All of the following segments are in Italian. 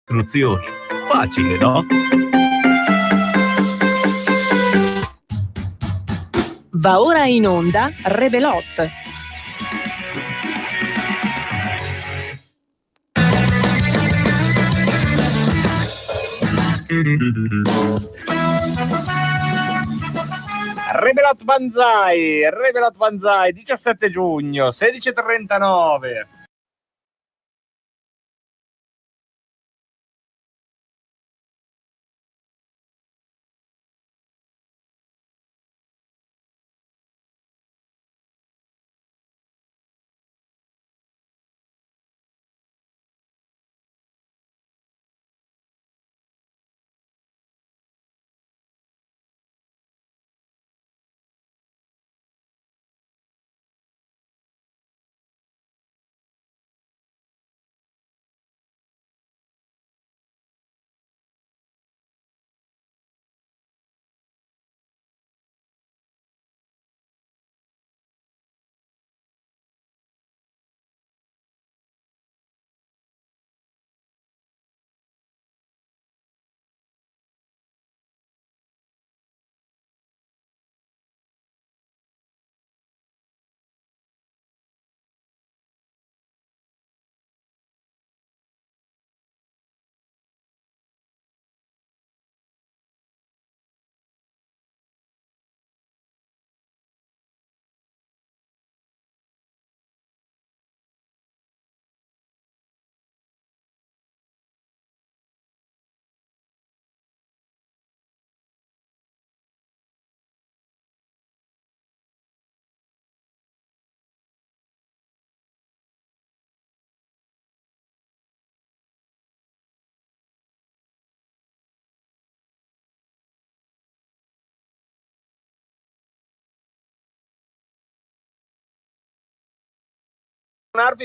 istruzioni. Facile, no? Va ora in onda Rebelot. Rebelot Banzai, 17 giugno, 16:39.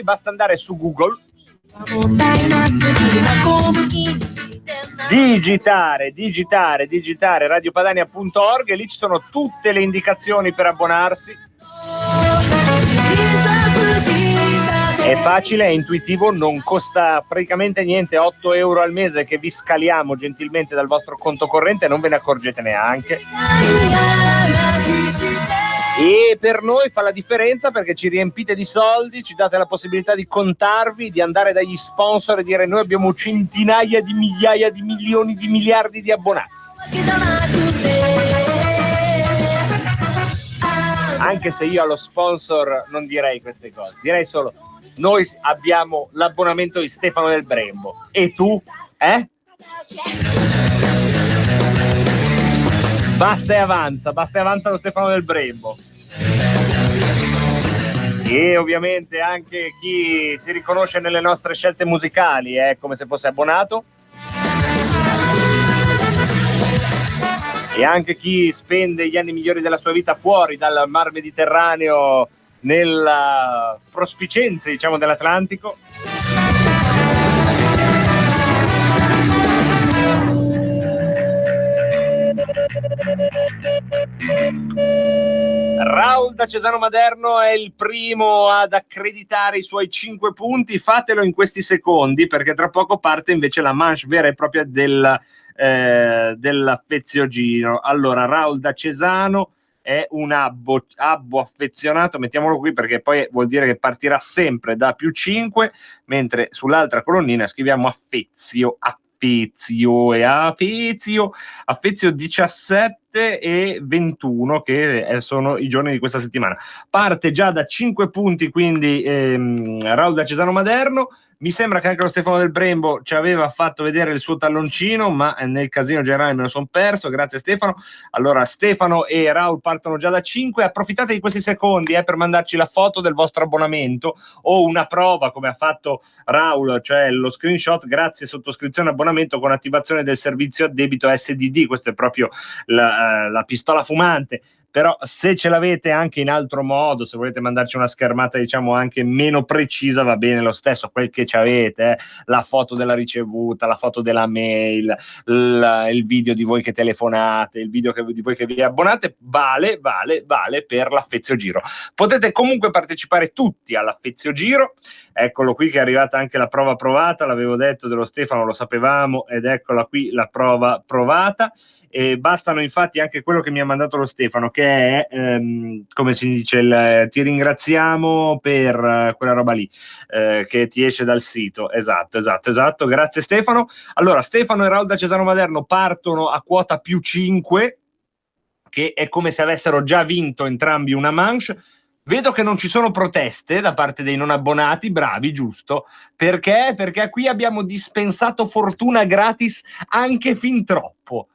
Basta andare su Google, digitare radiopadania.org e lì ci sono tutte le indicazioni per abbonarsi. È facile, è intuitivo, non costa praticamente niente, 8 euro al mese che vi scaliamo gentilmente dal vostro conto corrente e non ve ne accorgete neanche. E per noi fa la differenza perché ci riempite di soldi, ci date la possibilità di contarvi, di andare dagli sponsor e dire noi abbiamo centinaia di migliaia di milioni di miliardi di abbonati. Anche se io allo sponsor non direi queste cose, direi solo noi abbiamo l'abbonamento di Stefano del Brembo e tu? Basta e avanza lo Stefano del Brembo. E ovviamente anche chi si riconosce nelle nostre scelte musicali è come se fosse abbonato. E anche chi spende gli anni migliori della sua vita fuori dal Mar Mediterraneo nella prospicenza, diciamo, dell'Atlantico. Raul da Cesano Maderno è il primo ad accreditare i suoi 5 punti. Fatelo in questi secondi perché tra poco parte invece la manche vera e propria dell'affeziogino. Allora, Raul da Cesano è un abbo affezionato, mettiamolo qui perché poi vuol dire che partirà sempre da +5, mentre sull'altra colonnina scriviamo affezio 17 e 21 che sono i giorni di questa settimana. Parte già da 5 punti quindi Raul da Cesano Maderno. Mi sembra che anche lo Stefano del Brembo ci aveva fatto vedere il suo talloncino, ma nel casino generale me lo sono perso. Grazie Stefano. Allora Stefano e Raul partono già da 5. Approfittate di questi secondi per mandarci la foto del vostro abbonamento o una prova come ha fatto Raul, cioè lo screenshot grazie sottoscrizione abbonamento con attivazione del servizio a debito SDD. Questo è proprio la pistola fumante però se ce l'avete anche in altro modo, se volete mandarci una schermata diciamo anche meno precisa, va bene lo stesso, quel che ci avete, la foto della ricevuta, la foto della mail, il video di voi che telefonate, il video di voi che vi abbonate, vale per l'Affezio Giro. Potete comunque partecipare tutti all'Affezio Giro. Eccolo qui che è arrivata anche la prova provata, l'avevo detto dello Stefano, lo sapevamo, ed eccola qui la prova provata. E bastano infatti anche quello che mi ha mandato lo Stefano, che è come si dice, ti ringraziamo per quella roba lì che ti esce dal sito. Esatto, grazie Stefano. Allora Stefano e Raul da Cesano Maderno partono a quota +5, che è come se avessero già vinto entrambi una manche. Vedo che non ci sono proteste da parte dei non abbonati, bravi, giusto, perché qui abbiamo dispensato fortuna gratis anche fin troppo.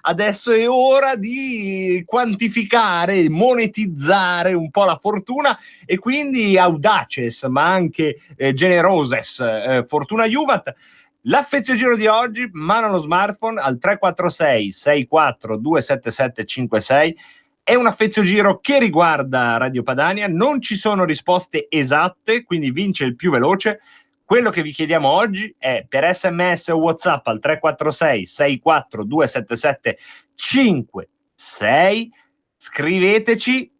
Adesso è ora di quantificare, monetizzare un po' la fortuna, e quindi audaces ma anche generoses fortuna Juvat. L'Affezio Giro di oggi, mano allo smartphone al 346 64 277 56. È un Affezio Giro che riguarda Radio Padania, non ci sono risposte esatte, quindi vince il più veloce. Quello che vi chiediamo oggi è per SMS o WhatsApp al 346 64 277 56, scriveteci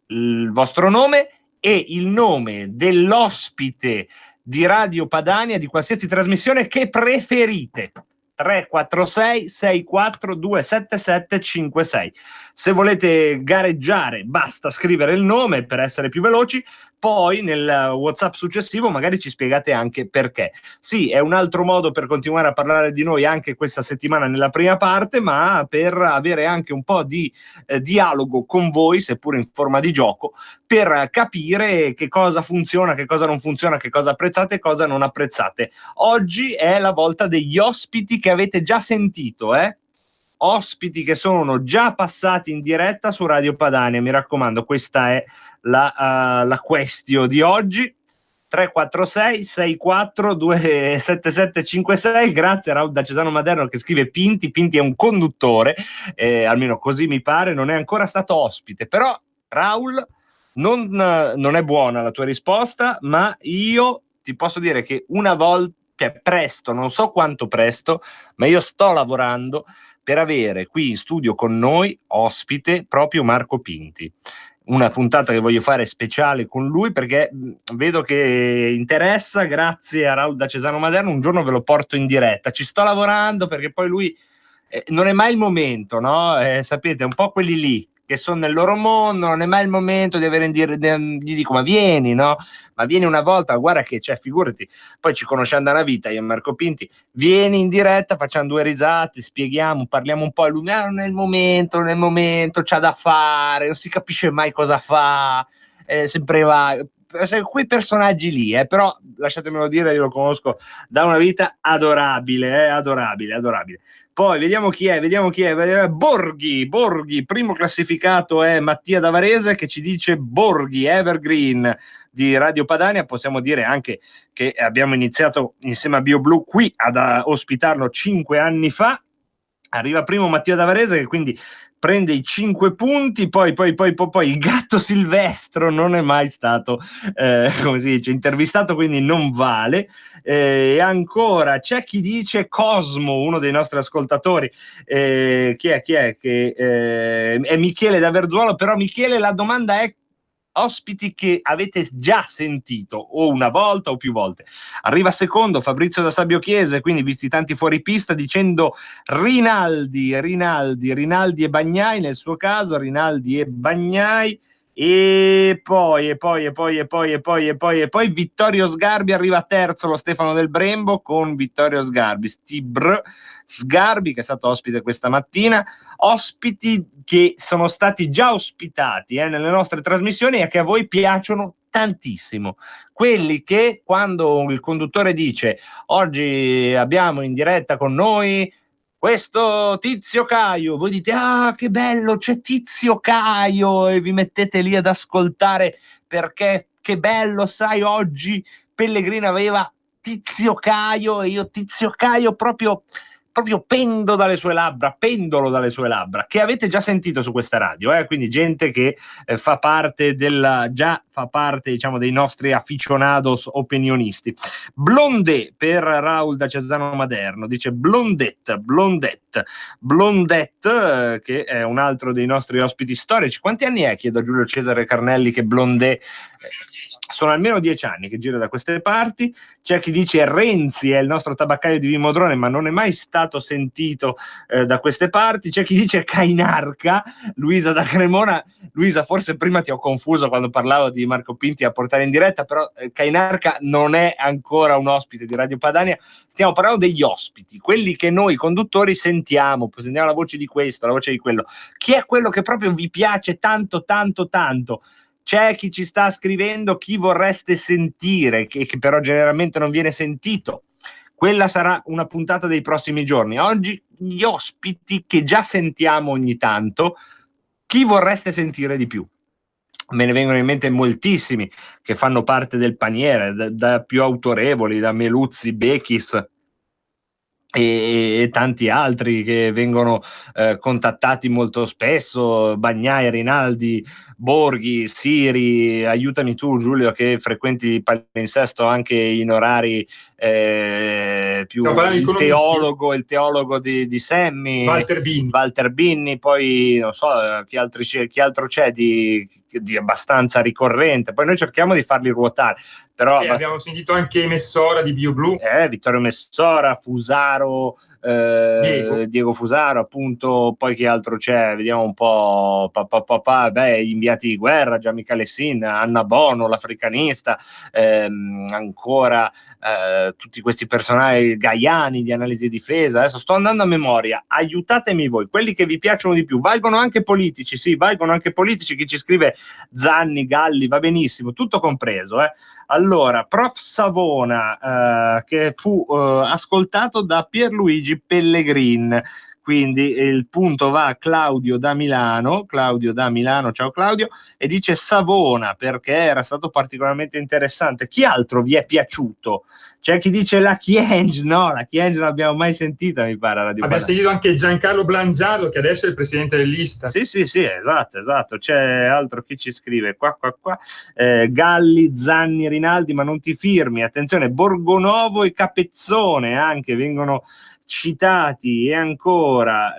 il vostro nome e il nome dell'ospite di Radio Padania, di qualsiasi trasmissione che preferite. 346 64 277 56. Se volete gareggiare basta scrivere il nome per essere più veloci, poi nel WhatsApp successivo magari ci spiegate anche perché. Sì, è un altro modo per continuare a parlare di noi anche questa settimana nella prima parte, ma per avere anche un po' di dialogo con voi, seppur in forma di gioco, per capire che cosa funziona, che cosa non funziona, che cosa apprezzate e cosa non apprezzate. Oggi è la volta degli ospiti che avete già sentito, ospiti che sono già passati in diretta su Radio Padania. Mi raccomando, questa è la question di oggi. 346 64 277 56. Grazie a Raul da Cesano Maderno che scrive Pinti è un conduttore, almeno così mi pare, non è ancora stato ospite, però Raul non è buona la tua risposta, ma io ti posso dire che una volta, che presto, non so quanto presto, ma io sto lavorando per avere qui in studio con noi ospite proprio Marco Pinti. Una puntata che voglio fare speciale con lui perché vedo che interessa. Grazie a Raul da Cesano Maderno, un giorno ve lo porto in diretta. Ci sto lavorando perché poi lui non è mai il momento, no? Sapete, un po' quelli lì che sono nel loro mondo, non è mai il momento di avere gli dico ma vieni, no? Ma vieni una volta, guarda che cioè, figurati, poi ci conosciamo da una vita io e Marco Pinti, vieni in diretta, facciamo due risate, spieghiamo, parliamo un po', e lui non è il momento, c'ha da fare, non si capisce mai cosa fa, sempre va, quei personaggi lì, però lasciatemelo dire, io lo conosco da una vita, adorabile. Poi vediamo chi è. Borghi, primo classificato è Mattia Davarese che ci dice Borghi, evergreen di Radio Padania. Possiamo dire anche che abbiamo iniziato insieme a BioBlue qui ad ospitarlo 5 anni fa. Arriva primo Mattia Davarese che quindi prende i 5 punti, poi il gatto Silvestro non è mai stato come si dice intervistato, quindi non vale. E ancora c'è chi dice Cosmo, uno dei nostri ascoltatori, chi è che è Michele da Verzuolo. Però Michele, la domanda è ospiti che avete già sentito o una volta o più volte. Arriva secondo Fabrizio da Sabio Chiese, quindi visti tanti fuoripista, dicendo Rinaldi e Bagnai, nel suo caso Rinaldi e Bagnai. E poi Vittorio Sgarbi arriva terzo, lo Stefano del Brembo con Vittorio Sgarbi, Stibr Sgarbi che è stato ospite questa mattina. Ospiti che sono stati già ospitati nelle nostre trasmissioni e che a voi piacciono tantissimo, quelli che quando il conduttore dice oggi abbiamo in diretta con noi questo Tizio Caio, voi dite che bello, c'è Tizio Caio, e vi mettete lì ad ascoltare perché che bello, sai, oggi Pellegrino aveva Tizio Caio e io Tizio Caio proprio proprio pendolo dalle sue labbra, che avete già sentito su questa radio, quindi gente che fa parte diciamo dei nostri aficionados opinionisti. Blondet per Raul da Cesano Maderno, dice Blondette, che è un altro dei nostri ospiti storici. Quanti anni è, chiedo a Giulio Cesare Carnelli, che Blondet sono almeno 10 anni che gira da queste parti. C'è chi dice Renzi è il nostro tabaccaio di Vimodrone, ma non è mai stato sentito da queste parti. C'è chi dice Cainarca, Luisa da Cremona. Luisa, forse prima ti ho confuso quando parlavo di Marco Pinti a portare in diretta, però Cainarca non è ancora un ospite di Radio Padania. Stiamo parlando degli ospiti, quelli che noi conduttori sentiamo la voce di questo, la voce di quello. Chi è quello che proprio vi piace tanto? C'è chi ci sta scrivendo chi vorreste sentire, che però generalmente non viene sentito. Quella sarà una puntata dei prossimi giorni. Oggi gli ospiti che già sentiamo ogni tanto, chi vorreste sentire di più? Me ne vengono in mente moltissimi che fanno parte del paniere, da più autorevoli, da Meluzzi, Bechis e tanti altri che vengono contattati molto spesso, Bagnai, Rinaldi, Borghi, Siri. Aiutami tu, Giulio, che frequenti il palinsesto anche in orari più il teologo di Semmi, Walter Binni, poi non so chi altro c'è di abbastanza ricorrente. Poi noi cerchiamo di farli ruotare, però abbiamo sentito anche Messora di BioBlu, Vittorio Messora, Fusaro, Diego Fusaro, appunto. Poi che altro c'è? Vediamo un po'. Gli inviati di guerra, Gianmichele Sin, Anna Bono, l'africanista, ancora tutti questi personaggi, Gaiani di Analisi e Difesa. Adesso sto andando a memoria, aiutatemi voi, quelli che vi piacciono di più. Valgono anche politici, chi ci scrive Zanni, Galli, va benissimo, tutto compreso. Allora, Prof Savona, che fu ascoltato da Pierluigi Pellegrin, quindi il punto va a Claudio da Milano, ciao Claudio, e dice Savona perché era stato particolarmente interessante. Chi altro vi è piaciuto? C'è chi dice la Chienge, no, la Chienge non l'abbiamo mai sentita, mi pare. Abbiamo sentito anche Giancarlo Blangiardo, che adesso è il presidente dell'Ista. Sì, esatto. C'è altro chi ci scrive qua. Galli, Zanni, Rinaldi, ma non ti firmi, attenzione, Borgonovo e Capezzone anche vengono citati. E ancora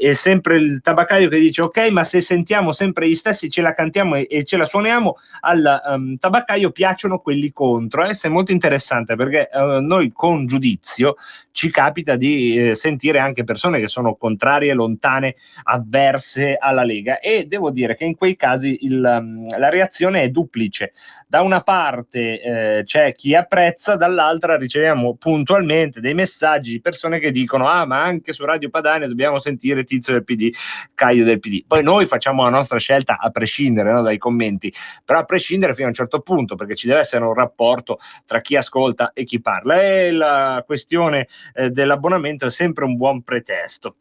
e sempre il tabaccaio che dice ok, ma se sentiamo sempre gli stessi, ce la cantiamo e ce la suoniamo, al tabaccaio piacciono quelli contro. È molto interessante perché noi con giudizio ci capita di sentire anche persone che sono contrarie, lontane, avverse alla Lega, e devo dire che in quei casi la reazione è duplice. Da una parte c'è chi apprezza, dall'altra riceviamo puntualmente dei messaggi di persone che dicono ma anche su Radio Padania dobbiamo sentire Tizio del PD, Caio del PD. Poi noi facciamo la nostra scelta a prescindere, no, dai commenti, però a prescindere fino a un certo punto, perché ci deve essere un rapporto tra chi ascolta e chi parla, e la questione dell'abbonamento è sempre un buon pretesto.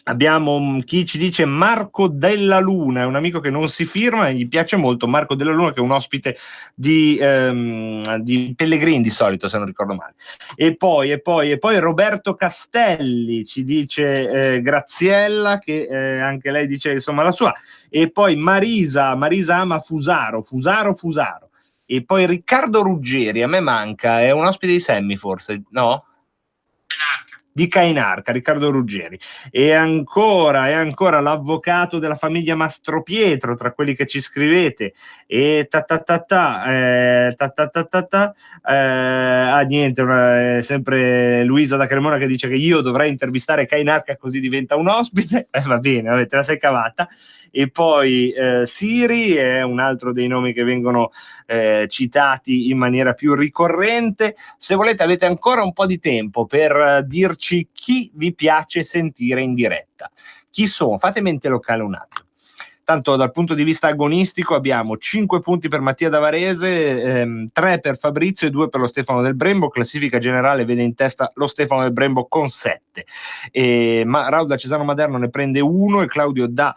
Abbiamo chi ci dice Marco Della Luna, è un amico che non si firma e gli piace molto Marco Della Luna, che è un ospite di Pellegrini di solito, se non ricordo male. E poi Roberto Castelli ci dice Graziella, che anche lei dice insomma la sua. E poi Marisa ama Fusaro. E poi Riccardo Ruggeri, a me manca, è un ospite di Semmi forse, no? Di Cainarca, Riccardo Ruggeri. E ancora l'avvocato della famiglia Mastropietro, tra quelli che ci scrivete. E niente, sempre Luisa da Cremona che dice che io dovrei intervistare Cainarca così diventa un ospite. Va bene, te la sei cavata. E poi Siri è un altro dei nomi che vengono citati in maniera più ricorrente. Se volete avete ancora un po' di tempo per dirci chi vi piace sentire in diretta. Chi sono? Fate mente locale un attimo. Tanto dal punto di vista agonistico abbiamo 5 punti per Mattia Davarese, 3 per Fabrizio e 2 per lo Stefano del Brembo. Classifica generale vede in testa lo Stefano del Brembo con 7. Ma Raul da Cesano Maderno ne prende 1 e Claudio da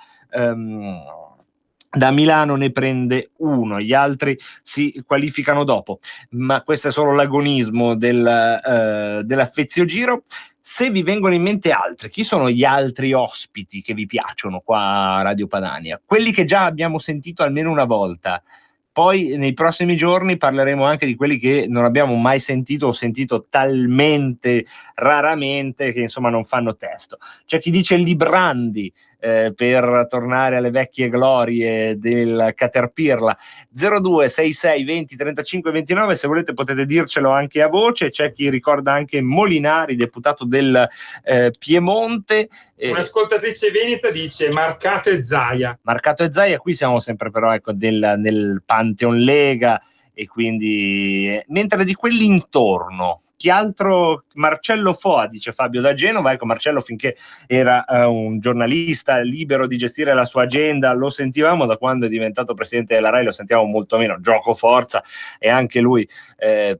da Milano ne prende uno, gli altri si qualificano dopo, ma questo è solo l'agonismo dell'Affeziogiro. Se vi vengono in mente altri, chi sono gli altri ospiti che vi piacciono qua a Radio Padania? Quelli che già abbiamo sentito almeno una volta. Poi nei prossimi giorni parleremo anche di quelli che non abbiamo mai sentito o sentito talmente raramente che insomma non fanno testo. C'è chi dice Librandi, per tornare alle vecchie glorie del Caterpillar. 0266 20 35 29, se volete potete dircelo anche a voce. C'è chi ricorda anche Molinari, deputato del Piemonte. Un'ascoltatrice veneta dice Marcato e Zaia. Marcato e Zaia, qui siamo sempre però ecco nel Pantheon Lega, e quindi mentre di quelli intorno chi altro? Marcello Foa, dice Fabio da Genova. Ecco, Marcello finché era un giornalista libero di gestire la sua agenda lo sentivamo, da quando è diventato presidente della Rai lo sentiamo molto meno. Gioco forza, e anche lui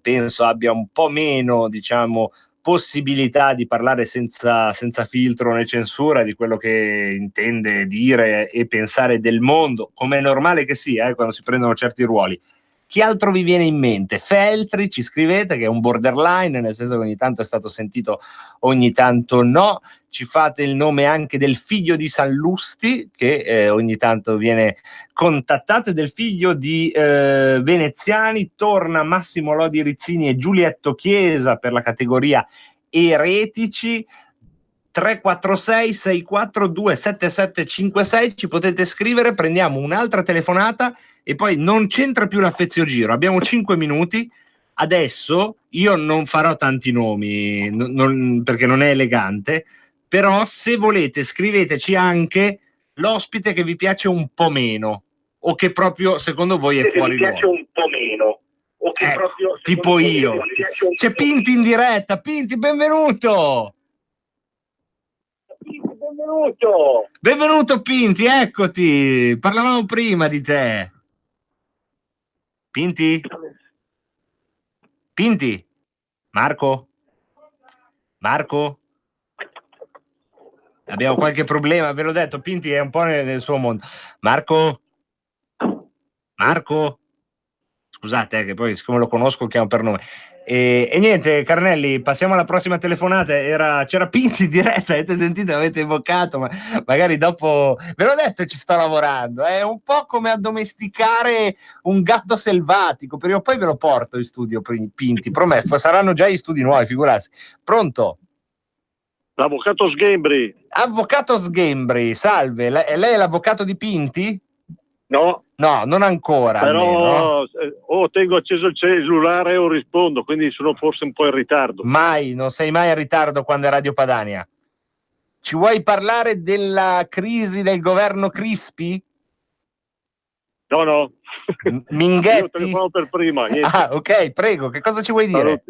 penso abbia un po' meno, diciamo, possibilità di parlare senza filtro né censura di quello che intende dire e pensare del mondo, come è normale che sia quando si prendono certi ruoli. Chi altro vi viene in mente? Feltri, ci scrivete, che è un borderline, nel senso che ogni tanto è stato sentito, ogni tanto no. Ci fate il nome anche del figlio di Sallusti, che ogni tanto viene contattato, e del figlio di Veneziani. Torna Massimo Lodi Rizzini e Giulietto Chiesa per la categoria eretici. 346 642 7756, ci potete scrivere, prendiamo un'altra telefonata e poi non c'entra più l'Affeziogiro. Abbiamo 5 minuti. Adesso io non farò tanti nomi perché non è elegante, però se volete scriveteci anche l'ospite che vi piace un po' meno o che proprio secondo voi è fuori luogo. Un po' meno o che proprio tipo io. C'è Pinti in diretta. Pinti, benvenuto. Benvenuto Pinti, eccoti. Parlavamo prima di te. Pinti? Pinti? Marco? Abbiamo qualche problema, ve l'ho detto, Pinti è un po' nel suo mondo. Marco? Scusate, che poi siccome lo conosco chiamo per nome. E niente, Carnelli, passiamo alla prossima telefonata. C'era Pinti in diretta, avete sentito, avete invocato, ma magari dopo, ve l'ho detto, ci sto lavorando. È un po' come addomesticare un gatto selvatico. Prima o poi ve lo porto in studio, Pinti, prometto, saranno già gli studi nuovi, figurarsi. Pronto? L'avvocato Sghembri. Avvocato Sghembri, salve, lei è l'avvocato di Pinti? No, non ancora. però almeno. tengo acceso il cellulare o rispondo, quindi sono forse un po' in ritardo. Non sei mai in ritardo quando è Radio Padania. Ci vuoi parlare della crisi del governo Crispi? No. Minghetti? Io telefonavo per prima. Niente. Ah, ok, prego, che cosa ci vuoi dire?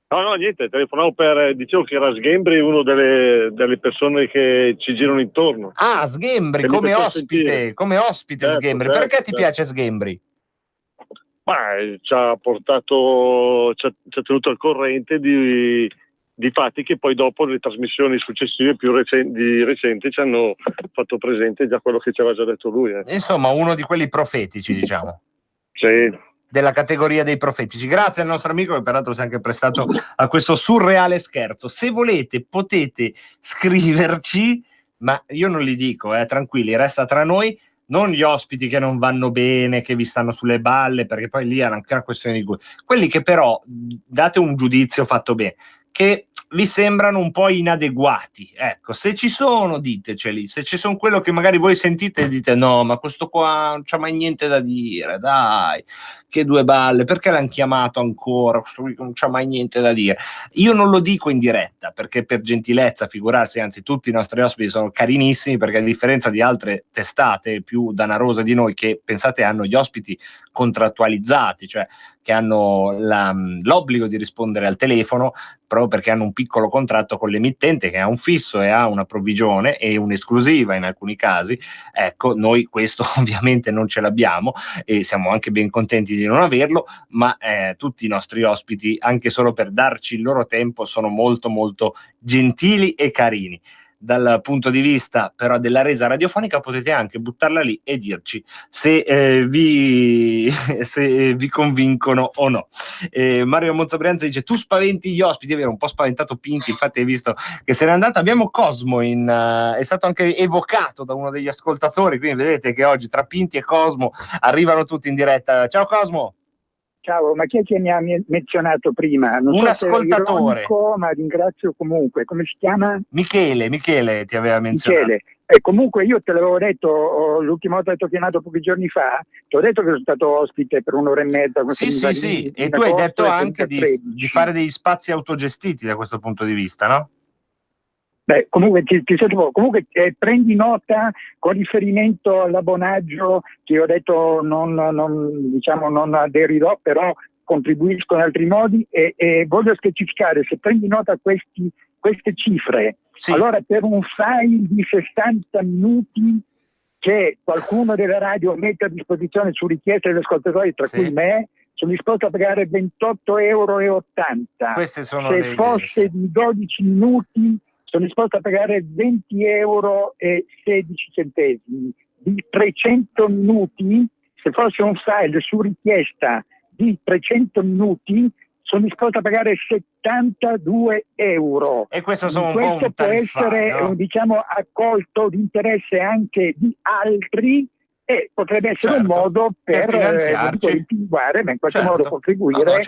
No, niente, telefonavo dicevo che era Sghembri, uno delle persone che ci girano intorno. Ah, Sghembri, come ospite, certo, Sghembri. certo, Perché ti certo. piace Sghembri? Ma ci ha tenuto al corrente di fatti che poi dopo le trasmissioni successive più recenti ci hanno fatto presente già quello che ci aveva già detto lui. Insomma, uno di quelli profetici, diciamo. Sì. Della categoria dei profetici. Grazie al nostro amico che peraltro si è anche prestato a questo surreale scherzo. Se volete potete scriverci, ma io non li dico, tranquilli, resta tra noi, non gli ospiti che non vanno bene, che vi stanno sulle balle, perché poi lì è anche una questione di gusto. Quelli che però date un giudizio fatto bene, che vi sembrano un po' inadeguati. Ecco, se ci sono, diteceli. Se ci sono quello che magari voi sentite e dite no, ma questo qua non c'ha mai niente da dire, dai, che due balle, perché l'hanno chiamato ancora, questo qui non c'ha mai niente da dire. Io non lo dico in diretta, perché per gentilezza, figurarsi, anzi tutti i nostri ospiti sono carinissimi, perché a differenza di altre testate più danarose di noi, che pensate hanno gli ospiti contrattualizzati, cioè che hanno l'obbligo di rispondere al telefono, proprio perché hanno un piccolo contratto con l'emittente che ha un fisso e ha una provvigione e un'esclusiva in alcuni casi. Ecco, noi questo ovviamente non ce l'abbiamo e siamo anche ben contenti di non averlo, ma tutti i nostri ospiti, anche solo per darci il loro tempo, sono molto molto gentili e carini. dal punto di vista però della resa radiofonica, potete anche buttarla lì e dirci se vi convincono o no. Mario Monzabrianza dice: tu spaventi gli ospiti. È vero, un po' spaventato Pinti, infatti hai visto che se n'è andato. Abbiamo Cosmo è stato anche evocato da uno degli ascoltatori, quindi vedete che oggi tra Pinti e Cosmo arrivano tutti in diretta. Ciao Cosmo. Ciao, ma chi è che mi ha menzionato prima? Non un so ascoltatore, ironico, ma ringrazio comunque. Come si chiama? Michele ti aveva menzionato. Michele. Comunque io te l'avevo detto l'ultima volta che ti ho chiamato pochi giorni fa, ti ho detto che sono stato ospite per un'ora e mezza. Sì, e tu hai detto anche di fare degli spazi autogestiti da questo punto di vista, no? Beh, comunque prendi nota con riferimento all'abbonaggio che ho detto non aderirò, però contribuisco in altri modi e voglio specificare, se prendi nota queste cifre, sì. Allora per un file di 60 minuti che qualcuno della radio mette a disposizione su richiesta degli ascoltatori, tra cui me, sono disposto a pagare 28,80 €. Queste sono se fosse di 12 minuti sono disposto a pagare 20,16 €. Di 300 minuti, se fosse un file su richiesta di 300 minuti, sono disposto a pagare 72 €. E questo può essere accolto di interesse anche di altri e potrebbe essere un modo per finanziarci, ma in qualche modo contribuire ai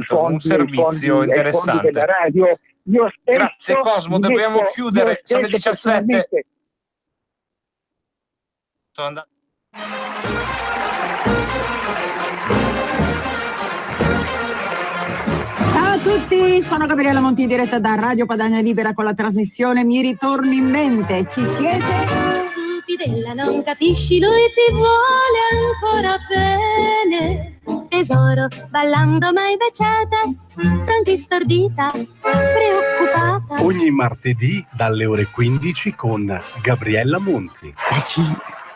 fondi, un servizio interessante della radio. Io stesso, grazie Cosmo, dobbiamo chiudere, sono le 17. Sono andato. Ciao a tutti, sono Gabriella Monti in diretta da Radio Padania Libera con la trasmissione Mi ritorni in mente. Ci siete? Stupidella, non capisci, lui ti vuole ancora bene. Tesoro, ballando mai baciata, senti stordita, preoccupata. Ogni martedì dalle ore 15 con Gabriella Monti. Bacini,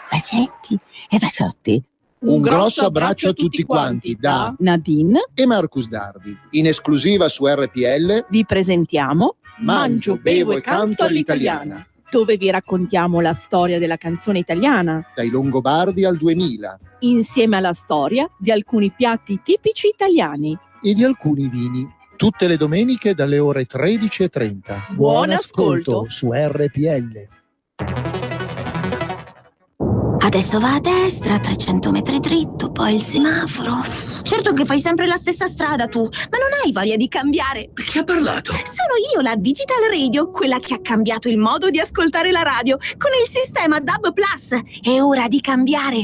bacetti e baciotti. Un grosso abbraccio a tutti quanti da Nadine e Marcus Dardi. In esclusiva su RPL vi presentiamo Mangio, bevo e canto all'italiana, dove vi raccontiamo la storia della canzone italiana dai Longobardi al 2000, insieme alla storia di alcuni piatti tipici italiani e di alcuni vini. Tutte le domeniche dalle ore 13:30. Buon ascolto su RPL. Adesso va a destra, 300 metri dritto, poi il semaforo. Certo che fai sempre la stessa strada tu, ma non hai voglia di cambiare. Chi ha parlato? Sono io, la Digital Radio, quella che ha cambiato il modo di ascoltare la radio con il sistema DAB+. È ora di cambiare.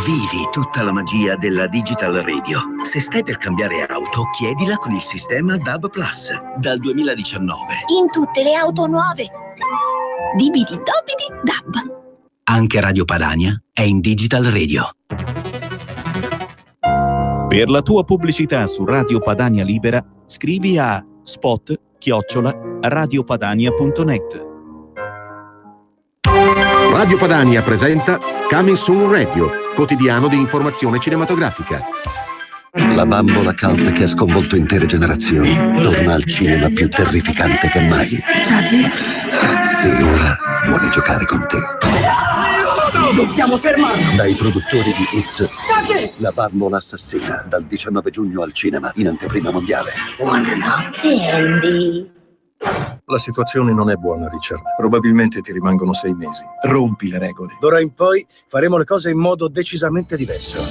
Vivi tutta la magia della Digital Radio. Se stai per cambiare auto, chiedila con il sistema DAB+. Dal 2019. In tutte le auto nuove. Dibidi dobidi DAB. Anche Radio Padania è in Digital Radio. Per la tua pubblicità su Radio Padania Libera, scrivi a spot@radiopadania.net. Radio Padania presenta Coming Soon Radio, quotidiano di informazione cinematografica. La bambola cult che ha sconvolto intere generazioni torna al cinema più terrificante che mai. E ora vuole giocare con te. Dobbiamo fermarlo! Dai produttori di It, La bambola assassina, dal 19 giugno al cinema, in anteprima mondiale. Buonanotte, Andy. La situazione non è buona, Richard. Probabilmente ti rimangono 6 mesi. Rompi le regole. D'ora in poi faremo le cose in modo decisamente diverso.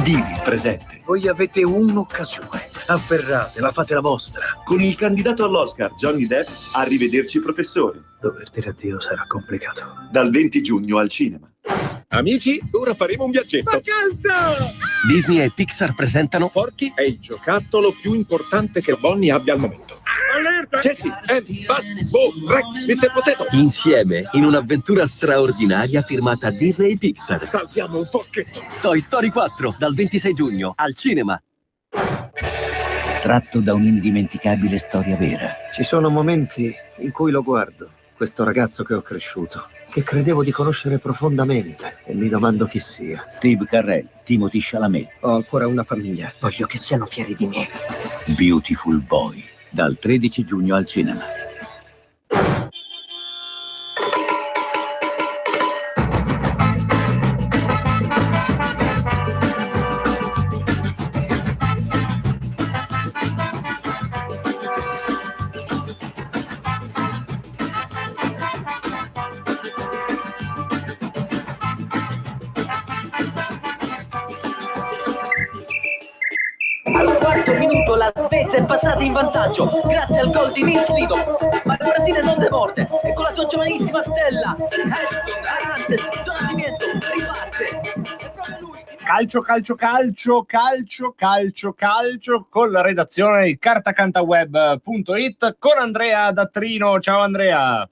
Vivi il presente. Voi avete un'occasione. Afferratela, fate la vostra. Con il candidato all'Oscar, Johnny Depp, arrivederci professore. Dover dire addio sarà complicato. Dal 20 giugno al cinema. Amici, ora faremo un viaggetto. Vacanza! Disney e Pixar presentano Forky è il giocattolo più importante che Bonnie abbia al momento. Allerta! Jessie, Andy, Buzz, Bo, Rex, Mr. Potato. Insieme in un'avventura straordinaria firmata Disney e Pixar. Salviamo un pocchetto. Toy Story 4 dal 26 giugno al cinema. Tratto da un'indimenticabile storia vera. Ci sono momenti in cui lo guardo, questo ragazzo che ho cresciuto, che credevo di conoscere profondamente, e mi domando chi sia. Steve Carell, Timothée Chalamet. Ho ancora una famiglia. Voglio che siano fieri di me. Beautiful Boy, dal 13 giugno al cinema. è passata in vantaggio grazie al gol di Nils Lido, ma il Brasile non demorde e con la sua giovanissima stella Edson Arantes do Nascimento riparte. È proprio lui. Calcio con la redazione di cartacantaweb.it con Andrea Dattrino. Ciao Andrea.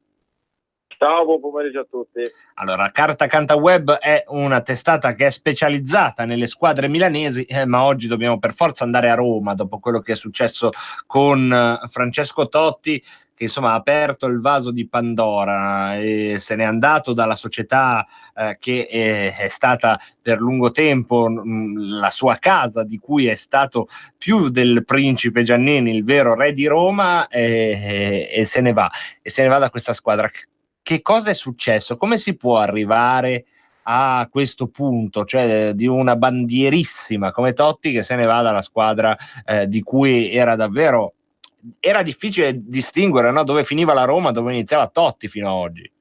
Ciao, buon pomeriggio a tutti. Allora, Carta Canta Web è una testata che è specializzata nelle squadre milanesi, ma oggi dobbiamo per forza andare a Roma dopo quello che è successo con Francesco Totti, che insomma ha aperto il vaso di Pandora e se n'è andato dalla società che è stata per lungo tempo la sua casa, di cui è stato più del principe Giannini, il vero re di Roma, e se ne va da questa squadra. Che cosa è successo? Come si può arrivare a questo punto, cioè di una bandierissima come Totti che se ne va dalla squadra di cui era difficile distinguere, no? Dove finiva la Roma, dove iniziava Totti fino ad oggi.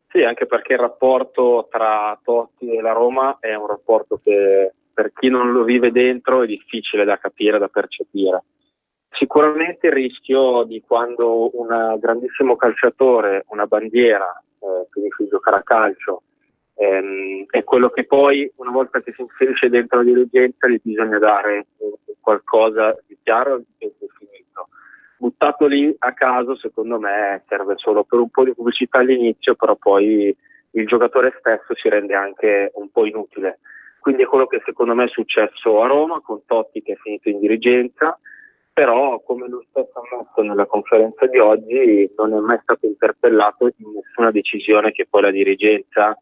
Sì, anche perché il rapporto tra Totti e la Roma è un rapporto che per chi non lo vive dentro è difficile da capire, da percepire. Sicuramente il rischio di quando un grandissimo calciatore, una bandiera, finisce di giocare a calcio, è quello che poi, una volta che si inserisce dentro la dirigenza, gli bisogna dare qualcosa di chiaro e definito. Buttato lì a caso, secondo me, serve solo per un po' di pubblicità all'inizio, però poi il giocatore stesso si rende anche un po' inutile. Quindi è quello che secondo me è successo a Roma, con Totti che è finito in dirigenza, però come lui stesso ha ammesso nella conferenza di oggi non è mai stato interpellato in nessuna decisione che poi la dirigenza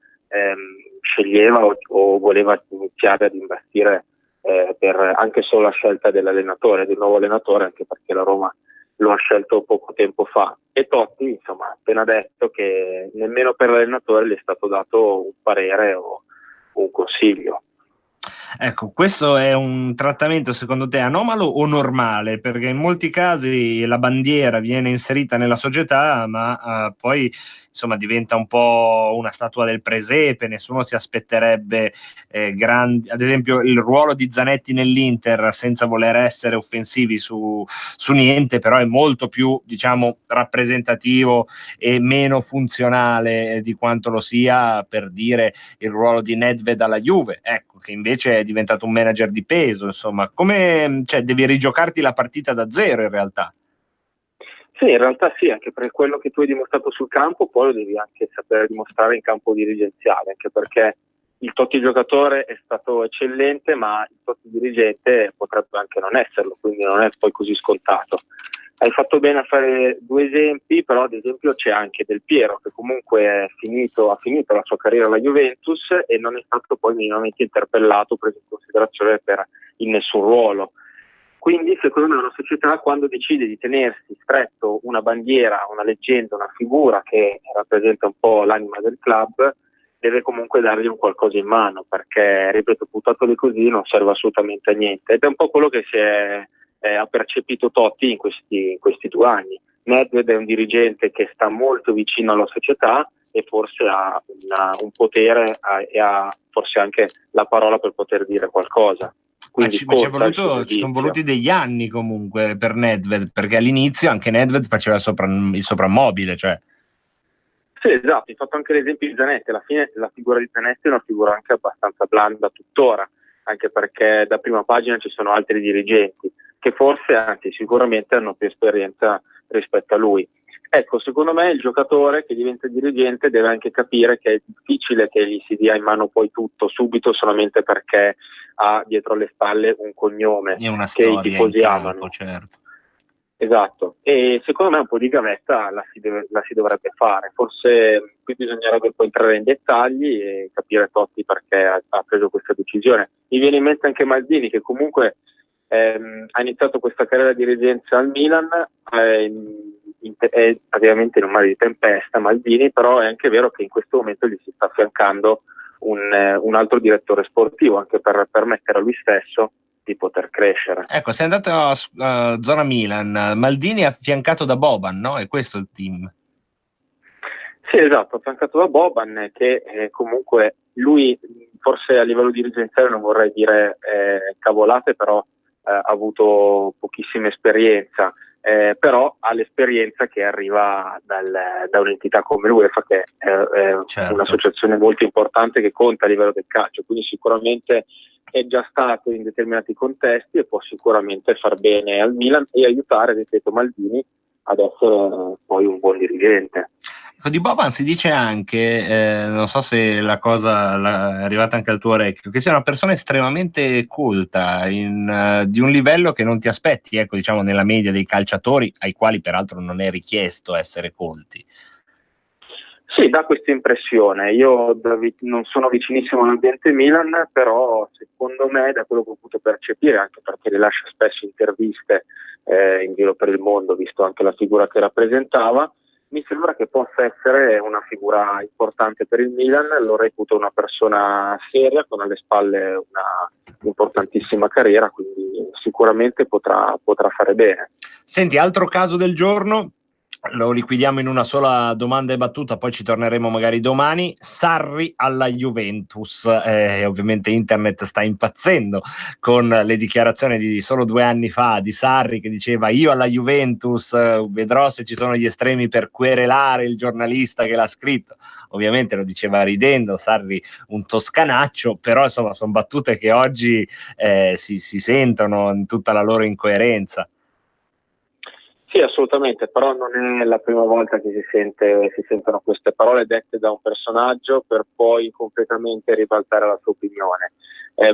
sceglieva o voleva iniziare ad investire per anche solo la scelta dell'allenatore, del nuovo allenatore, anche perché la Roma lo ha scelto poco tempo fa. E Totti insomma ha appena detto che nemmeno per l'allenatore gli è stato dato un parere o un consiglio. Ecco, questo è un trattamento secondo te anomalo o normale? Perché in molti casi la bandiera viene inserita nella società, ma poi insomma diventa un po' una statua del presepe, nessuno si aspetterebbe grandi, ad esempio il ruolo di Zanetti nell'Inter, senza voler essere offensivi su niente, però è molto più, diciamo, rappresentativo e meno funzionale di quanto lo sia, per dire, il ruolo di Nedved alla Juve, ecco, che invece è diventato un manager di peso, insomma. Come, cioè, devi rigiocarti la partita da zero in realtà. Sì, in realtà sì, anche per quello che tu hai dimostrato sul campo, poi lo devi anche sapere dimostrare in campo dirigenziale, anche perché il Totti giocatore è stato eccellente, ma il Totti dirigente potrebbe anche non esserlo, quindi non è poi così scontato. Hai fatto bene a fare due esempi, però ad esempio c'è anche Del Piero, che comunque ha finito la sua carriera alla Juventus e non è stato poi minimamente interpellato, preso in considerazione in nessun ruolo. Quindi secondo me una società, quando decide di tenersi stretto una bandiera, una leggenda, una figura che rappresenta un po' l'anima del club, deve comunque dargli un qualcosa in mano, perché, ripeto, buttatoli così non serve assolutamente a niente. Ed è un po' quello che ha percepito Totti in questi 2 anni. Nedved è un dirigente che sta molto vicino alla società e forse ha un potere e ha forse anche la parola per poter dire qualcosa. Quindi ci sono voluti degli anni comunque per Nedved, perché all'inizio anche Nedved faceva il soprammobile, cioè. Sì, esatto, hai fatto anche l'esempio di Zanetti. Alla fine la figura di Zanetti è una figura anche abbastanza blanda tuttora, anche perché da prima pagina ci sono altri dirigenti che forse, anzi sicuramente, hanno più esperienza rispetto a lui. Ecco, secondo me il giocatore che diventa dirigente deve anche capire che è difficile che gli si dia in mano poi tutto subito solamente perché ha dietro le spalle un cognome che i tifosi amano. Certo. Esatto, e secondo me un po' di gavetta la si dovrebbe fare. Forse qui bisognerebbe poi entrare in dettagli e capire Totti perché ha preso questa decisione. Mi viene in mente anche Maldini, che comunque ha iniziato questa carriera di dirigenza al Milan, è praticamente in un mare di tempesta Maldini, però è anche vero che in questo momento gli si sta affiancando un altro direttore sportivo, anche per permettere a lui stesso di poter crescere. Ecco, sei andato a zona Milan, Maldini è affiancato da Boban, no? È questo il team? Sì, esatto, affiancato da Boban, che comunque lui, forse a livello dirigenziale non vorrei dire cavolate, però ha avuto pochissima esperienza, però ha l'esperienza che arriva da un'entità come l'UEFA, che è Certo. un'associazione molto importante che conta a livello del calcio, quindi sicuramente è già stato in determinati contesti e può sicuramente far bene al Milan e aiutare, ripeto, Maldini ad essere poi un buon dirigente. Di Boban si dice anche, non so se la cosa è arrivata anche al tuo orecchio, che sia una persona estremamente colta, di un livello che non ti aspetti, ecco, diciamo, nella media dei calciatori, ai quali peraltro non è richiesto essere colti. Sì, dà questa impressione. Io non sono vicinissimo all'ambiente Milan, però secondo me, da quello che ho potuto percepire, anche perché rilascia spesso interviste in giro per il mondo, visto anche la figura che rappresentava, mi sembra che possa essere una figura importante per il Milan. Lo reputo una persona seria, con alle spalle una importantissima carriera, quindi sicuramente potrà fare bene. Senti, altro caso del giorno, lo liquidiamo in una sola domanda e battuta, poi ci torneremo magari domani. Sarri alla Juventus, ovviamente internet sta impazzendo con le dichiarazioni di solo 2 anni fa di Sarri, che diceva: io alla Juventus vedrò se ci sono gli estremi per querelare il giornalista che l'ha scritto. Ovviamente lo diceva ridendo, Sarri un toscanaccio, però insomma sono battute che oggi si sentono in tutta la loro incoerenza. Sì, assolutamente, però non è la prima volta che si sentono queste parole dette da un personaggio per poi completamente ribaltare la sua opinione.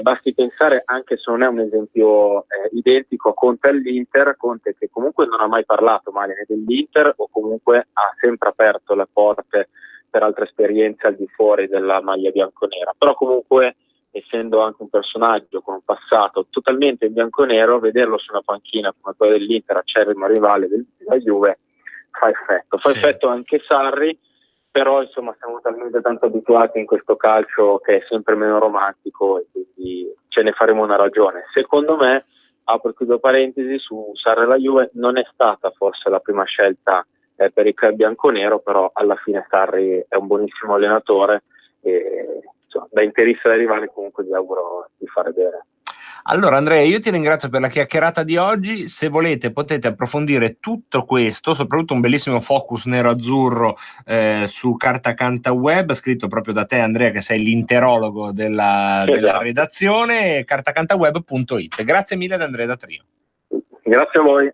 Basti pensare, anche se non è un esempio identico, a Conte all'Inter, Conte che comunque non ha mai parlato male né dell'Inter, o comunque ha sempre aperto le porte per altre esperienze al di fuori della maglia bianconera, però comunque, essendo anche un personaggio con un passato totalmente in bianconero, vederlo su una panchina come quella dell'Inter, acerrimo rivale della Juve, fa effetto. Fa effetto anche Sarri, però insomma siamo talmente tanto abituati in questo calcio che è sempre meno romantico, e quindi ce ne faremo una ragione. Secondo me, apro e chiudo parentesi, su Sarri e la Juve non è stata forse la prima scelta per il club bianconero, però alla fine Sarri è un buonissimo allenatore e da interista del rivale comunque gli auguro di fare bene. Allora Andrea, io ti ringrazio per la chiacchierata di oggi. Se volete potete approfondire tutto questo, soprattutto un bellissimo focus nero-azzurro su Carta Canta Web, scritto proprio da te Andrea, che sei l'interologo della redazione, cartacantaweb.it. Grazie mille ad Andrea Datrino. Grazie a voi.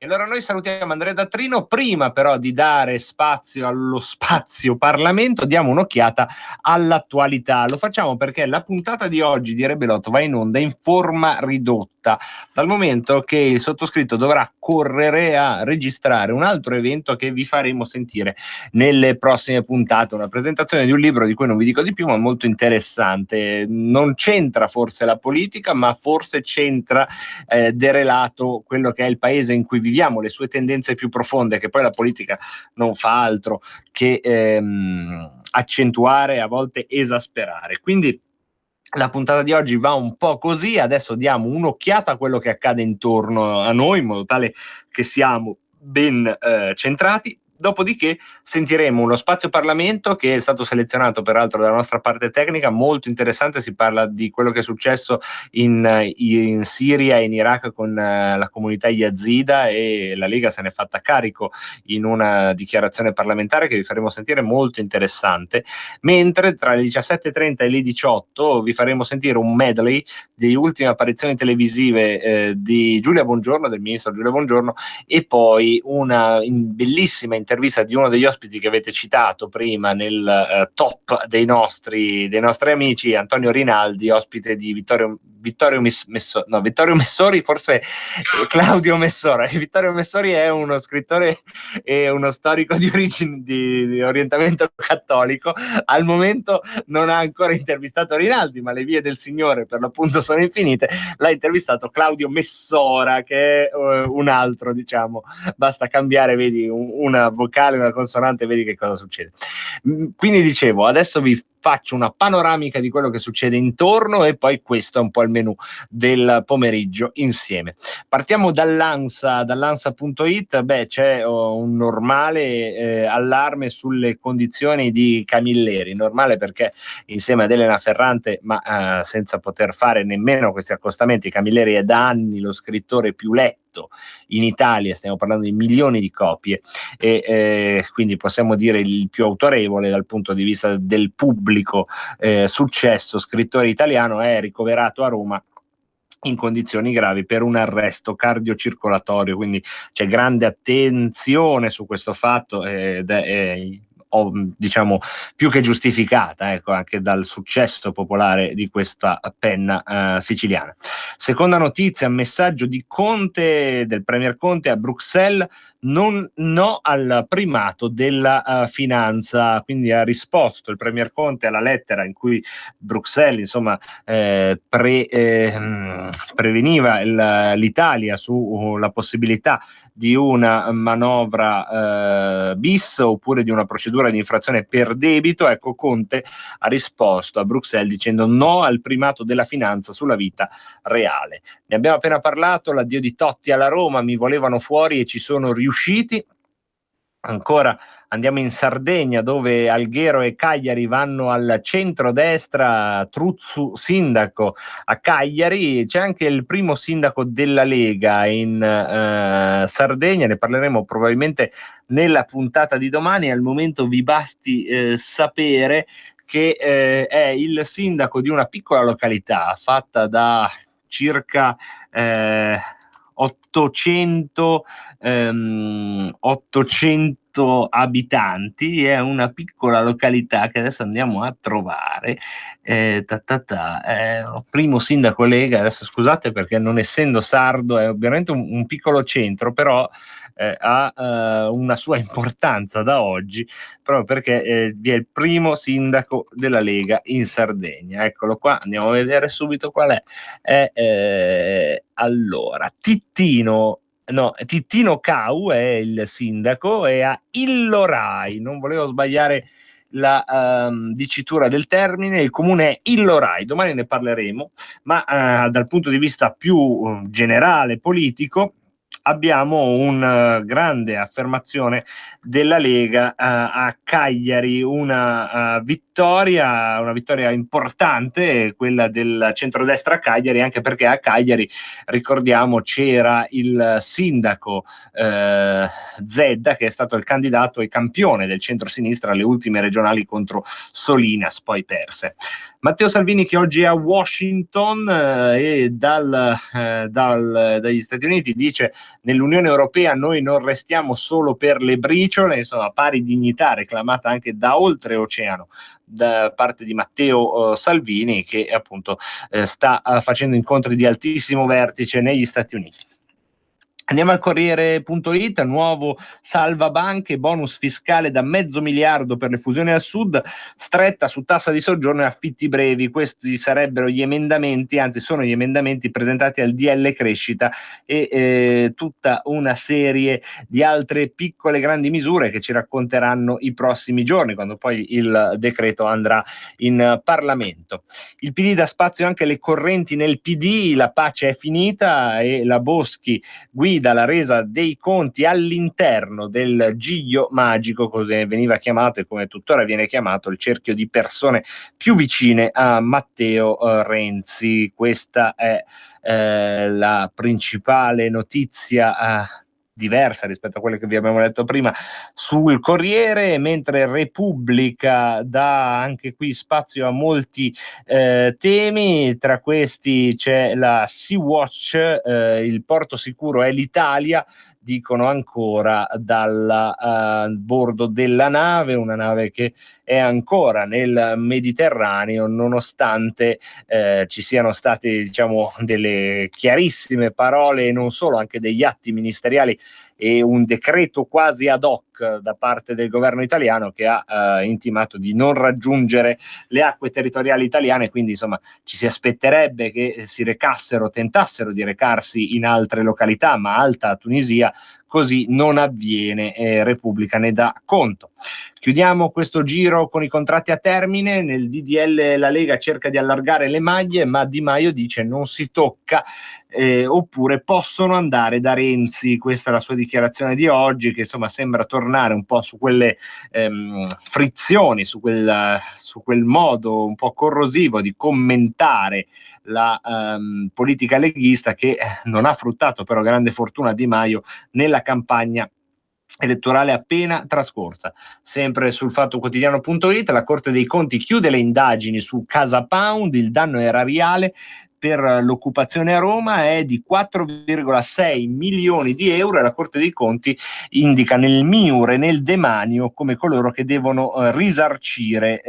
E allora noi salutiamo Andrea Datrino. Prima però di dare spazio allo spazio Parlamento, diamo un'occhiata all'attualità. Lo facciamo perché la puntata di oggi di Rebelotto va in onda in forma ridotta, dal momento che il sottoscritto dovrà correre a registrare un altro evento che vi faremo sentire nelle prossime puntate, una presentazione di un libro di cui non vi dico di più, ma molto interessante. Non c'entra forse la politica, ma forse c'entra derelato quello che è il paese in cui viviamo, le sue tendenze più profonde, che poi la politica non fa altro che accentuare, a volte esasperare. Quindi la puntata di oggi va un po' così. Adesso diamo un'occhiata a quello che accade intorno a noi, in modo tale che siamo ben centrati. Dopodiché sentiremo uno spazio Parlamento che è stato selezionato peraltro dalla nostra parte tecnica, molto interessante. Si parla di quello che è successo in Siria e in Iraq con la comunità yazida, e la Lega se ne è fatta carico in una dichiarazione parlamentare che vi faremo sentire, molto interessante. Mentre tra le 17.30 e le 18 vi faremo sentire un medley di ultime apparizioni televisive di Giulia Bongiorno, del ministro Giulia Bongiorno, e poi una bellissima intervista di uno degli ospiti che avete citato prima nel top dei nostri amici, Antonio Rinaldi, ospite di Vittorio Messori, forse Claudio Messora. Vittorio Messori è uno scrittore e uno storico di origine di orientamento cattolico. Al momento non ha ancora intervistato Rinaldi, ma le vie del Signore per l'appunto sono infinite. L'ha intervistato Claudio Messora, che è un altro, diciamo, basta cambiare, vedi, una vocale, una consonante, vedi che cosa succede. Quindi dicevo, adesso vi faccio una panoramica di quello che succede intorno e poi questo è un po' il menù del pomeriggio insieme. Partiamo dall'Ansa.it. C'è un normale allarme sulle condizioni di Camilleri, normale perché insieme ad Elena Ferrante, ma senza poter fare nemmeno questi accostamenti, Camilleri è da anni lo scrittore più letto in Italia, stiamo parlando di milioni di copie, e quindi possiamo dire il più autorevole dal punto di vista del pubblico successo scrittore italiano. È ricoverato a Roma in condizioni gravi per un arresto cardiocircolatorio, quindi c'è grande attenzione su questo fatto ed è diciamo più che giustificata, ecco, anche dal successo popolare di questa penna siciliana. Seconda notizia, messaggio di Conte, del Premier Conte a Bruxelles: no al primato della finanza. Quindi ha risposto il Premier Conte alla lettera in cui Bruxelles, insomma, preveniva l'Italia sulla possibilità di una manovra bis oppure di una procedura di infrazione per debito. Ecco, Conte ha risposto a Bruxelles dicendo no al primato della finanza sulla vita reale. Ne abbiamo appena parlato, l'addio di Totti alla Roma, mi volevano fuori e ci sono riusciti. Ancora andiamo in Sardegna, dove Alghero e Cagliari vanno al centrodestra, Truzzu sindaco a Cagliari. C'è anche il primo sindaco della Lega in Sardegna, ne parleremo probabilmente nella puntata di domani. Al momento vi basti sapere che è il sindaco di una piccola località fatta da circa 800 abitanti. È una piccola località che adesso andiamo a trovare. Primo sindaco Lega, adesso scusate perché non essendo sardo è ovviamente un piccolo centro, però ha una sua importanza da oggi, proprio perché vi è il primo sindaco della Lega in Sardegna. Eccolo qua, andiamo a vedere subito qual è. Allora, Tittino Cau è il sindaco, e a Illorai, non volevo sbagliare la dicitura del termine, il comune è Illorai, domani ne parleremo, ma dal punto di vista più generale politico abbiamo una grande affermazione della Lega a Cagliari, una vittoria importante, quella del centrodestra a Cagliari, anche perché a Cagliari, ricordiamo, c'era il sindaco Zedda, che è stato il candidato e campione del centro-sinistra alle ultime regionali contro Solinas, poi perse. Matteo Salvini, che oggi è a Washington e dagli Stati Uniti, dice: nell'Unione Europea noi non restiamo solo per le briciole, insomma, pari dignità reclamata anche da oltreoceano da parte di Matteo Salvini, che appunto sta facendo incontri di altissimo vertice negli Stati Uniti. Andiamo al Corriere.it, nuovo salva banche, bonus fiscale da $500 milioni per le fusioni al sud, stretta su tassa di soggiorno e affitti brevi. Questi sarebbero gli emendamenti, anzi sono gli emendamenti presentati al DL Crescita e tutta una serie di altre piccole grandi misure che ci racconteranno i prossimi giorni, quando poi il decreto andrà in Parlamento. Il PD dà spazio anche alle correnti nel PD, la pace è finita e la Boschi guida la resa dei conti all'interno del Giglio Magico, come veniva chiamato e come tuttora viene chiamato, il cerchio di persone più vicine a Matteo Renzi. Questa è la principale notizia diversa rispetto a quelle che vi abbiamo letto prima sul Corriere, mentre Repubblica dà anche qui spazio a molti temi. Tra questi c'è la Sea-Watch, il porto sicuro è l'Italia, dicono ancora dal bordo della nave, una nave che è ancora nel Mediterraneo, nonostante ci siano state, diciamo, delle chiarissime parole e non solo, anche degli atti ministeriali e un decreto quasi ad hoc da parte del governo italiano che ha intimato di non raggiungere le acque territoriali italiane. Quindi insomma ci si aspetterebbe che tentassero di recarsi in altre località, ma Malta, Tunisia, così non avviene, Repubblica ne dà conto. Chiudiamo questo giro con i contratti a termine. Nel DDL la Lega cerca di allargare le maglie, ma Di Maio dice non si tocca, oppure possono andare da Renzi. Questa è la sua dichiarazione di oggi, che insomma sembra tornare un po' su quelle frizioni, su quel modo un po' corrosivo di commentare la politica leghista, che non ha fruttato però grande fortuna a Di Maio nella campagna elettorale appena trascorsa. Sempre sul fattoquotidiano.it, la Corte dei Conti chiude le indagini su Casa Pound, il danno erariale per l'occupazione a Roma è di 4,6 milioni di euro e la Corte dei Conti indica nel MIUR e nel demanio come coloro che devono risarcire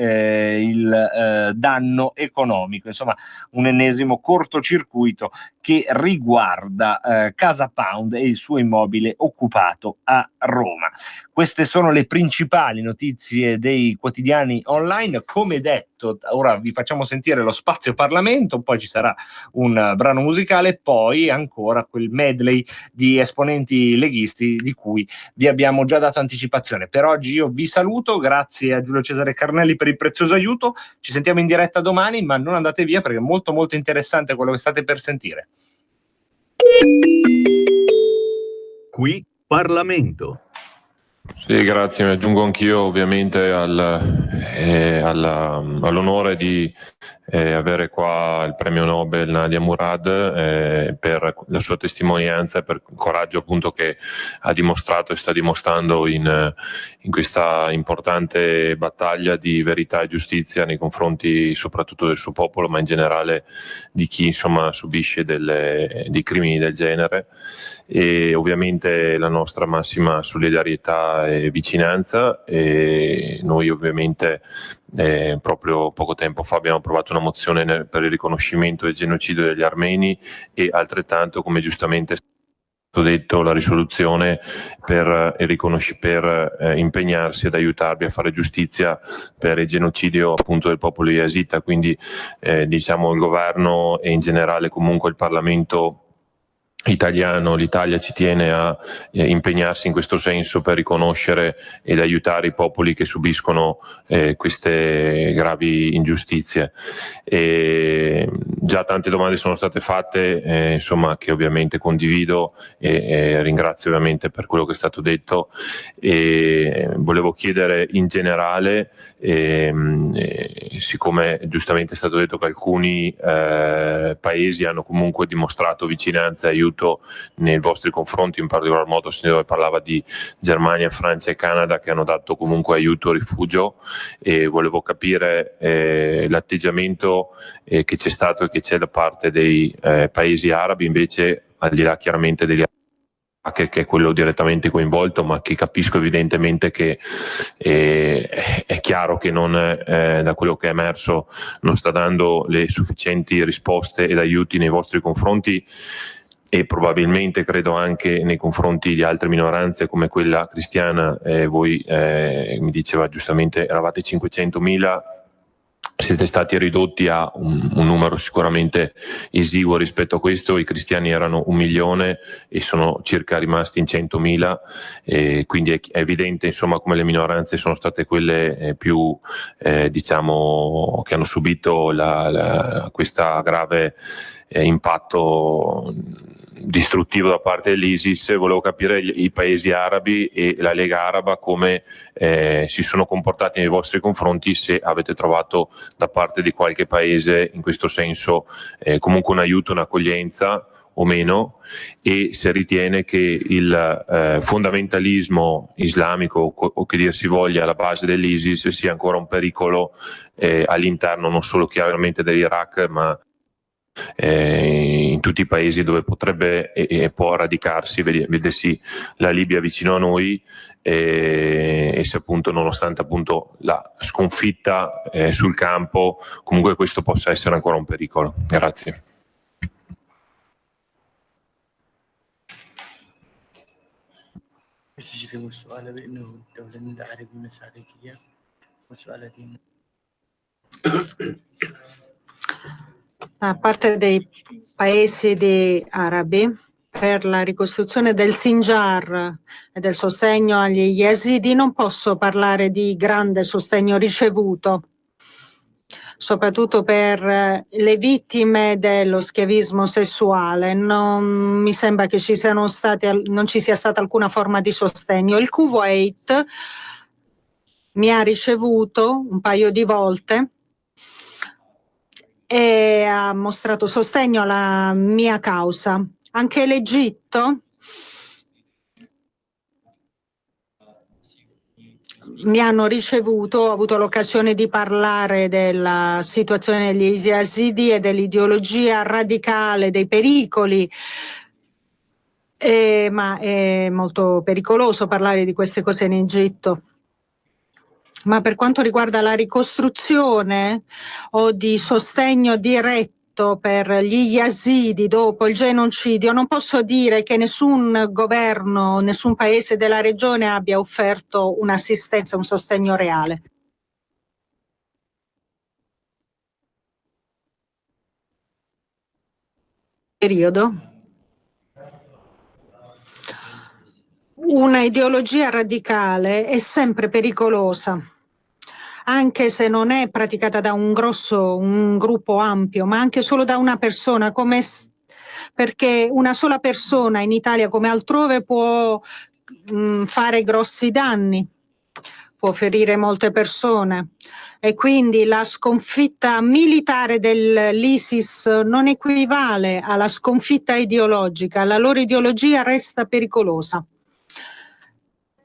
il danno economico. Insomma, un ennesimo cortocircuito che riguarda Casa Pound e il suo immobile occupato a Roma. Queste sono le principali notizie dei quotidiani online. Come detto, ora vi facciamo sentire lo Spazio Parlamento, poi ci sarà un brano musicale, poi ancora quel medley di esponenti leghisti di cui vi abbiamo già dato anticipazione. Per oggi io vi saluto, grazie a Giulio Cesare Carnelli per il prezioso aiuto, ci sentiamo in diretta domani, ma non andate via perché è molto molto interessante quello che state per sentire. Qui Parlamento. Sì, grazie, mi aggiungo anch'io ovviamente all'onore di avere qua il premio Nobel Nadia Murad per la sua testimonianza e per il coraggio appunto che ha dimostrato e sta dimostrando in questa importante battaglia di verità e giustizia nei confronti soprattutto del suo popolo, ma in generale di chi insomma subisce dei crimini del genere. E ovviamente la nostra massima solidarietà e vicinanza, e noi ovviamente proprio poco tempo fa abbiamo approvato una mozione per il riconoscimento del genocidio degli armeni e altrettanto, come giustamente è stato detto, la risoluzione per impegnarsi ad aiutarvi a fare giustizia per il genocidio appunto del popolo yazita. Quindi diciamo il governo e in generale comunque il Parlamento italiano, l'Italia ci tiene a impegnarsi in questo senso per riconoscere ed aiutare i popoli che subiscono queste gravi ingiustizie. E già tante domande sono state fatte, insomma, che ovviamente condivido e ringrazio ovviamente per quello che è stato detto. E volevo chiedere in generale, siccome giustamente è stato detto che alcuni paesi hanno comunque dimostrato vicinanza e aiuto nei vostri confronti, in particolar modo se parlava di Germania, Francia e Canada, che hanno dato comunque aiuto e rifugio, e volevo capire l'atteggiamento che c'è stato e che c'è da parte dei paesi arabi, invece al di là chiaramente degli che è quello direttamente coinvolto, ma che capisco evidentemente che è chiaro che non da quello che è emerso non sta dando le sufficienti risposte ed aiuti nei vostri confronti, e probabilmente credo anche nei confronti di altre minoranze come quella cristiana. Voi mi diceva giustamente eravate 500.000, siete stati ridotti a un numero sicuramente esiguo rispetto a questo, i cristiani erano 1 milione e sono circa rimasti in 100.000, quindi è evidente insomma come le minoranze sono state quelle più diciamo che hanno subito questa grave impatto distruttivo da parte dell'ISIS. Volevo capire i paesi arabi e la Lega Araba come si sono comportati nei vostri confronti, se avete trovato da parte di qualche paese in questo senso comunque un aiuto, un'accoglienza o meno, e se ritiene che il fondamentalismo islamico o che dir si voglia alla base dell'ISIS sia ancora un pericolo all'interno non solo chiaramente dell'Iraq, ma in tutti i paesi dove potrebbe e può radicarsi, vedersi la Libia vicino a noi, e se appunto nonostante appunto la sconfitta sul campo comunque questo possa essere ancora un pericolo. Grazie. Da parte dei paesi arabi, per la ricostruzione del Sinjar e del sostegno agli Yazidi non posso parlare di grande sostegno ricevuto, soprattutto per le vittime dello schiavismo sessuale. Non mi sembra che non ci sia stata alcuna forma di sostegno. Il Kuwait mi ha ricevuto un paio di volte e ha mostrato sostegno alla mia causa. Anche l'Egitto mi hanno ricevuto, ho avuto l'occasione di parlare della situazione degli yazidi e dell'ideologia radicale, dei pericoli, ma è molto pericoloso parlare di queste cose in Egitto. Ma per quanto riguarda la ricostruzione o di sostegno diretto per gli yazidi dopo il genocidio, non posso dire che nessun governo, nessun paese della regione abbia offerto un'assistenza, un sostegno reale. Periodo. Una ideologia radicale è sempre pericolosa, anche se non è praticata da un gruppo ampio, ma anche solo da una persona, perché una sola persona in Italia come altrove può fare grossi danni, può ferire molte persone, e quindi la sconfitta militare dell'ISIS non equivale alla sconfitta ideologica. La loro ideologia resta pericolosa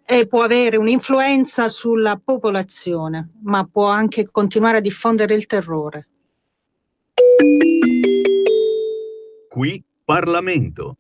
e può avere un'influenza sulla popolazione, ma può anche continuare a diffondere il terrore. Qui Parlamento.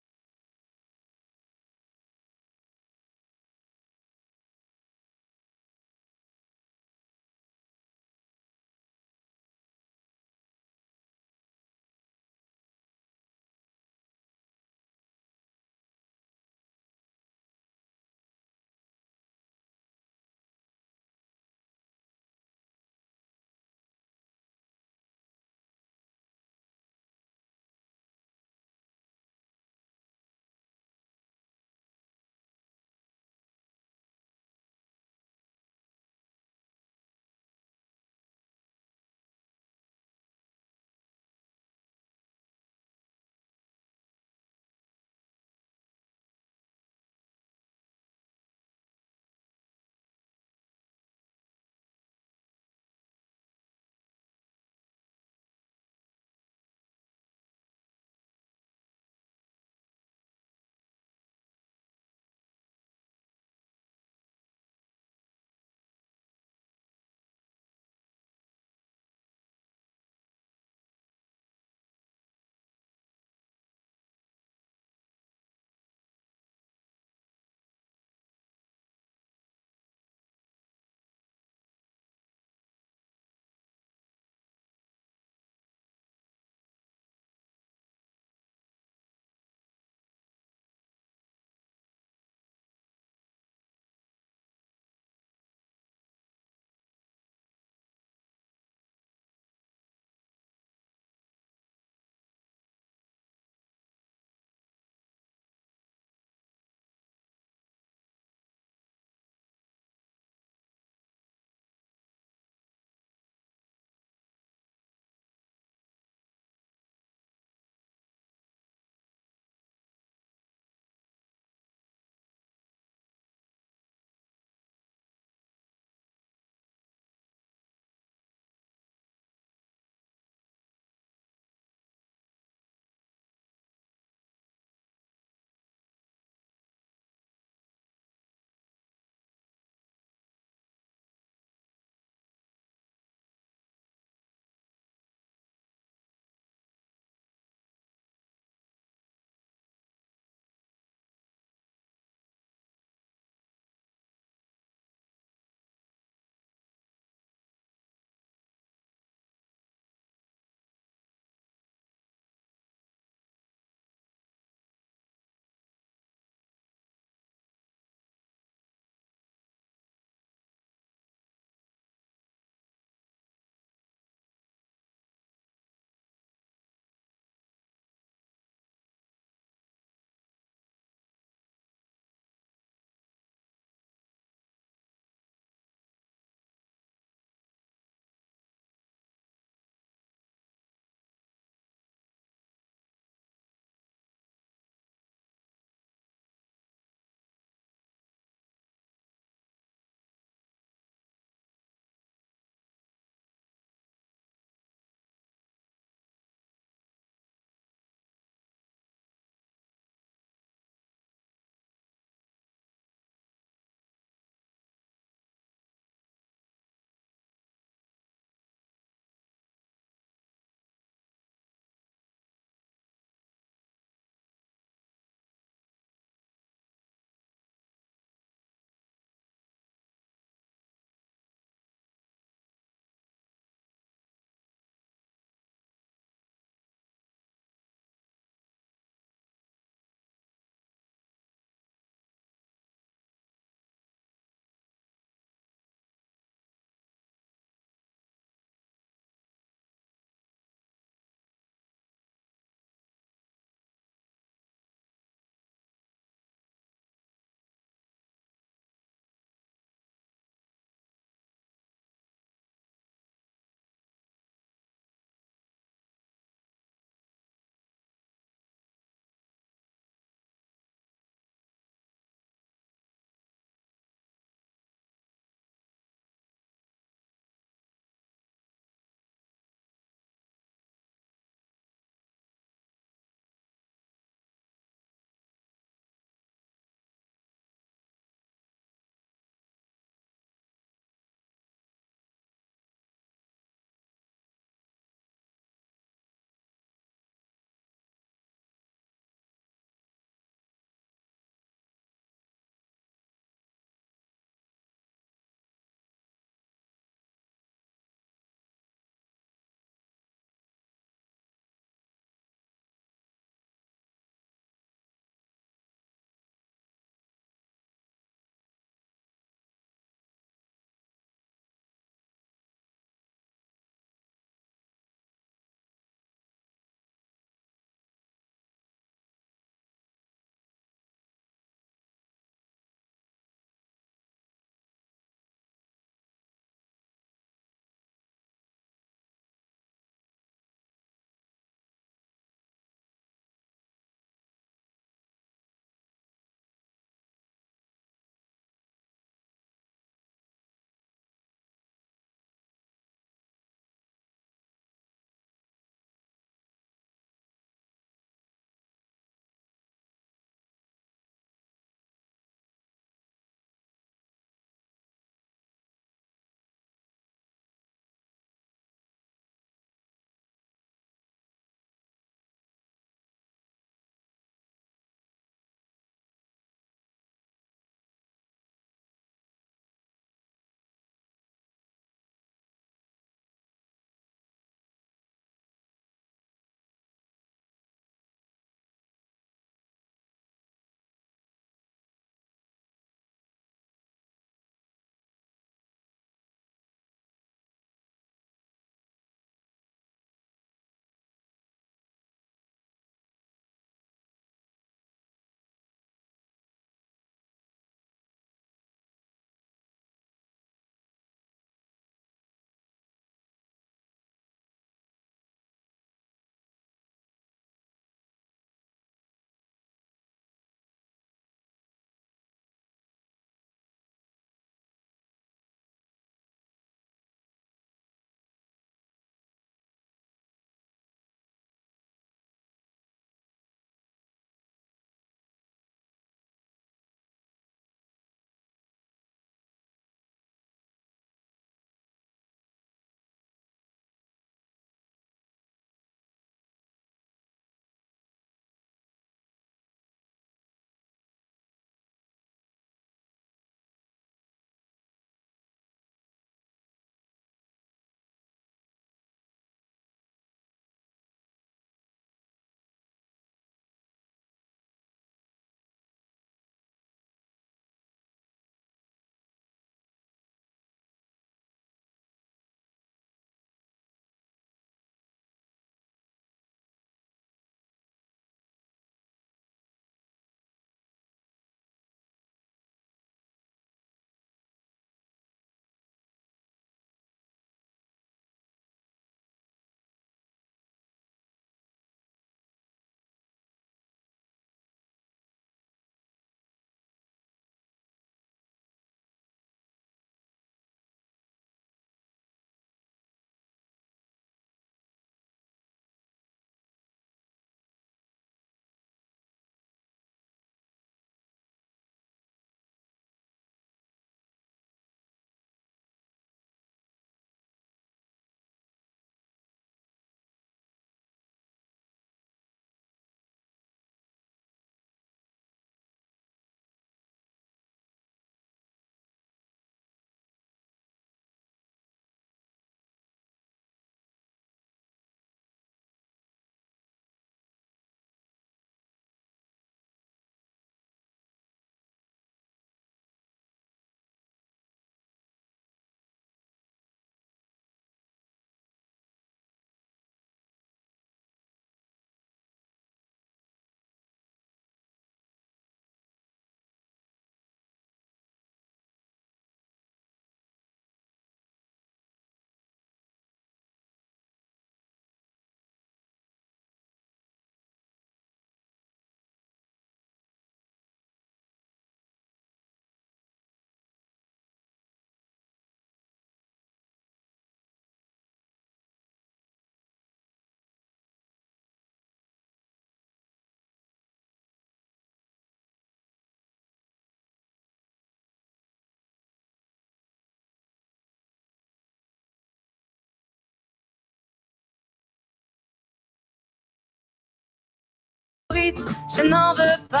suite, je n'en veux pas.